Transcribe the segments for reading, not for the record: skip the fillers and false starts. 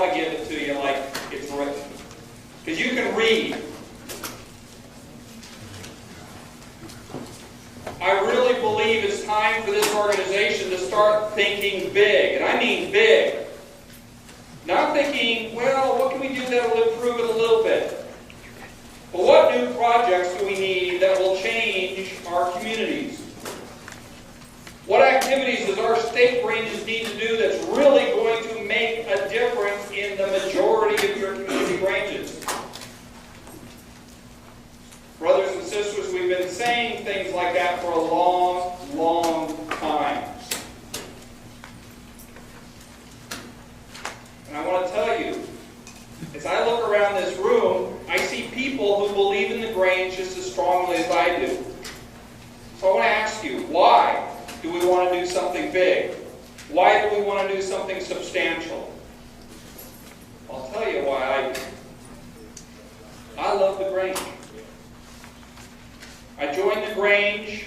I give it to you like it's written. Because you can read. I really believe it's time for this organization to start thinking big. And I mean big. Not thinking, well, what can we do that will improve it a little bit? But what new projects do we need that will change our communities? What activities does our state ranges need to do that's really going to make a difference in the majority of your community ranges? Brothers and sisters, we've been saying things like that for a long, long time. And I want to tell you, as I look around this room, I see people who believe in the Grange just as strongly as I do. So I want to ask you, why do we want to do something big? Why do we want to do something substantial? I'll tell you why I do. I love the Grange. I joined the Grange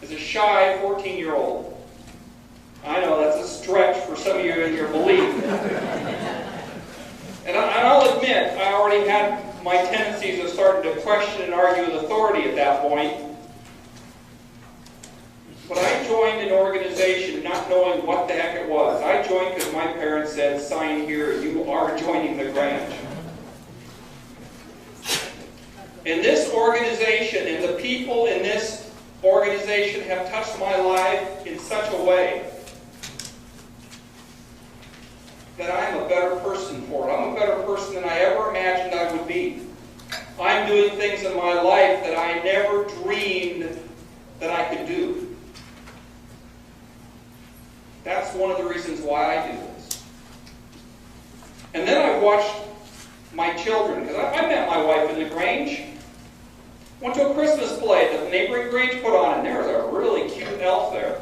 as a shy 14-year-old. I know that's a stretch for some of you in your belief. And I'll admit, I already had my tendencies of starting to question and argue with authority at that point. But I joined an organization not knowing what the heck it was. I joined because my parents said, sign here, you are joining the Grange. And this organization and the people in this organization have touched my life in such a way that I'm a better person for it. I'm a better person than I ever imagined I would be. I'm doing things in my life that I never dreamed that I could do. That's one of the reasons why I do this. And then I watched my children, because I met my wife in the Grange. Went to a Christmas play that the neighboring Grange put on, and there was a really cute elf there.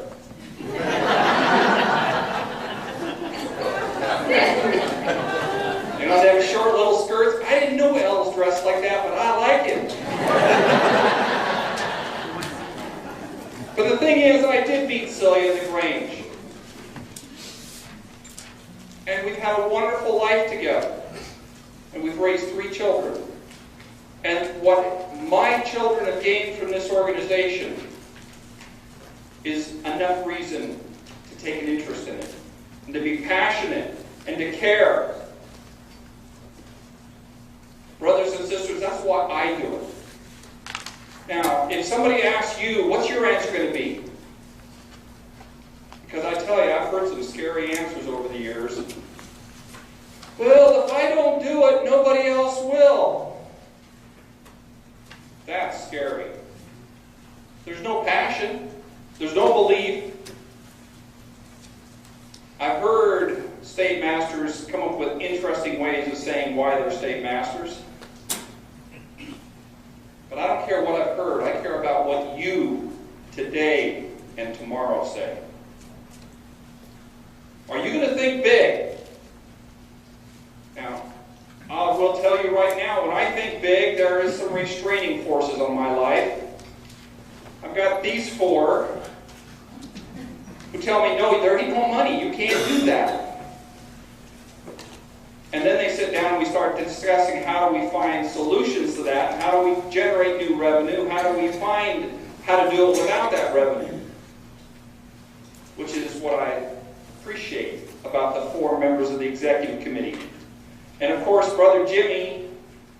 You know, they have short little skirts. I didn't know elves dressed like that, but I like it. But the thing is, I did meet Celia in the Grange. And we've had a wonderful life together. And we've raised 3 children. And what my children have gained from this organization is enough reason to take an interest in it, and to be passionate, and to care. Brothers and sisters, that's why I do it. Now, if somebody asks you, what's your answer going to be? Because I tell you, I've heard some scary answers over the years. Well, if I don't do it, nobody else will. That's scary. There's no passion. There's no belief. I've heard state masters come up with interesting ways of saying why they're state masters. But I don't care what I've heard. I care about what you today and tomorrow say. Are you going to think big? Now, I will tell you right now, when I think big, there is some restraining forces on my life. I've got these 4 who tell me, no, there ain't no money. You can't do that. And then they sit down and we start discussing how do we find solutions to that, how do we generate new revenue, how do we find how to do it without that revenue. Which is what I appreciate about the 4 members of the executive committee. And of course, Brother Jimmy,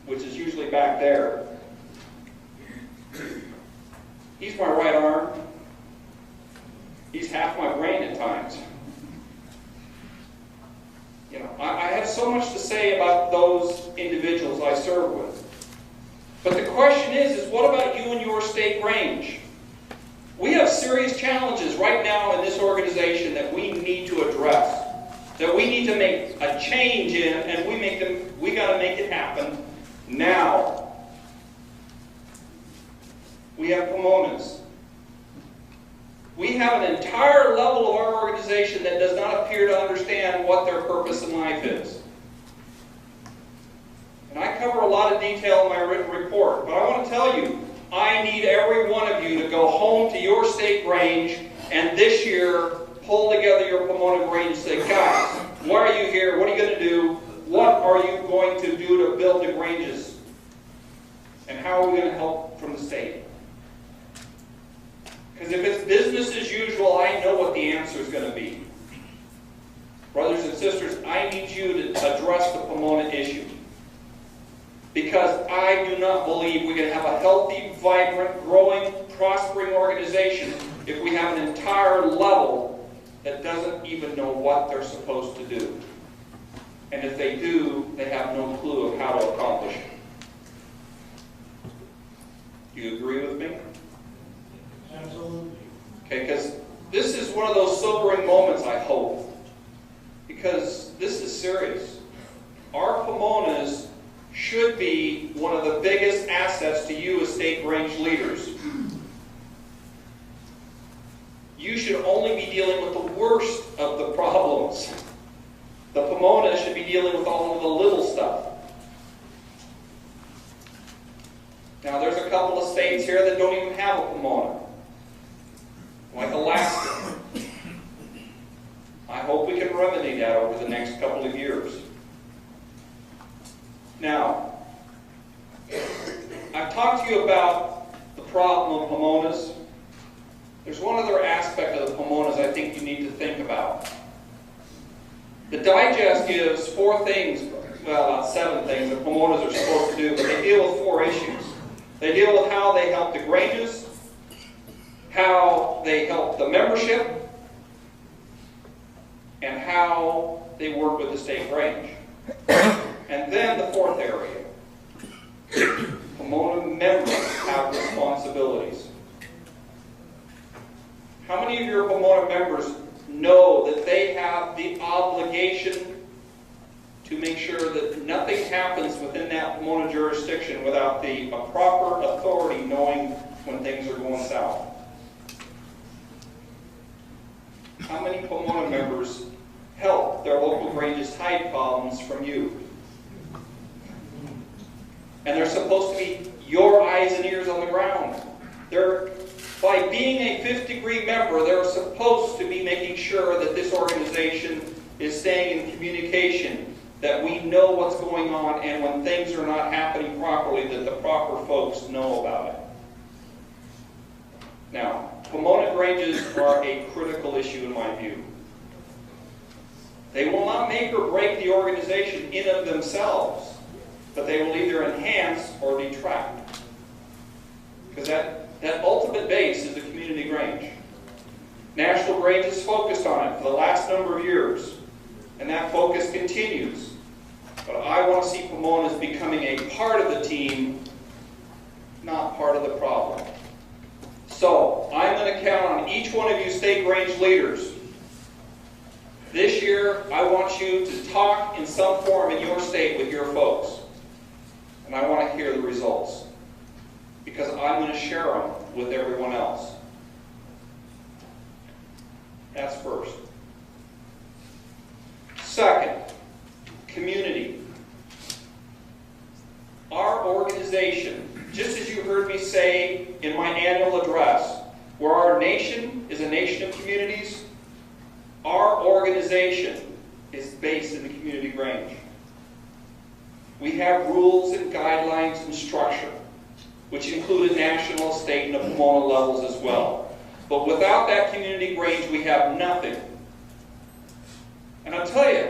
which is usually back there, he's my right arm. He's half my brain at times. You know, I have so much to say about those individuals I serve with. But the question is what about you and your state range? We have serious challenges right now in this organization that we need to address, that we need to make a change in, and we got to make it happen now. We have proponents. We have an entire level of our organization that does not appear to understand what their purpose in life is. And I cover a lot of detail in my written report, but I want to tell you, I need every one of you to go home to your state range and this year pull together your Pomona range and say, guys, why are you here? What are you going to do? What what are you going to do to build the Granges? And how are we going to help from the state? Because if it's business as usual, I know what the answer is going to be. Brothers and sisters, I need you to address the Pomona issue. Because I do not believe we can have a healthy, vibrant, growing, prospering organization if we have an entire level that doesn't even know what they're supposed to do. And if they do, they have no clue of how to accomplish it. Do you agree with me? Absolutely. Okay, because this is one of those sobering moments, I hope. Because this is serious. Our Pomonas should be one of the biggest assets to you as state Grange leaders. You should only be dealing with the worst of the problems. The Pomona should be dealing with all of the little stuff. Now, there's a couple of states here that don't even have a Pomona, like Alaska. I hope we can remedy that over the next couple of years. Now, I've talked to you about the problem of Pomonas. There's one other aspect of the Pomonas I think you need to think about. The digest gives 4 things, well, not 7 things that Pomonas are supposed to do, but they deal with 4 issues. They deal with how they help the Granges, how they help the membership, and how they work with the state Grange. And then the 4th area. Pomona members have responsibilities. How many of your Pomona members know that they have the obligation to make sure that nothing happens within that Pomona jurisdiction without the proper authority knowing when things are going south? How many Pomona members help their local Granges hide problems from you? And they're supposed to be your eyes and ears on the ground. By being a 5th-degree member, they're supposed to be making sure that this organization is staying in communication, that we know what's going on, and when things are not happening properly, that the proper folks know about it. Now, Pomona Granges are a critical issue in my view. They will not make or break the organization in of themselves, but they will either enhance or detract. Because that ultimate base is the community Grange. National Grange has focused on it for the last number of years, and that focus continues. But I want to see Pomonas becoming a part of the team, not part of the problem. So, I'm going to count on each one of you state Grange leaders. This year, I want you to talk in some form in your state with your folks. And I want to hear the results. Because I'm going to share them with everyone else. That's first. Second, community. Our organization, just as you heard me say in my annual address, where our nation is a nation of communities, our organization is based in the community Grange. We have rules and guidelines and structure, which include a national, state, and a Pomona levels as well. But without that community Grange, we have nothing. And I'll tell you,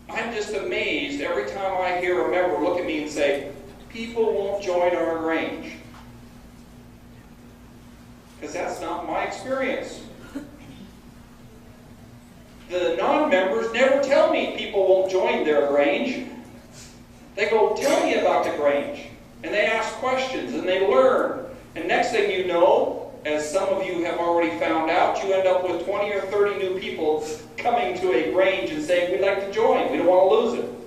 I'm just amazed every time I hear a member look at me and say, people won't join our Grange. Because that's not my experience. The non-members never tell me people won't join their Grange. They go, tell me about the Grange. And they ask questions and they learn. And next thing you know, as some of you have already found out, you end up with 20 or 30 new people coming to a Grange and saying, we'd like to join. We don't want to lose it.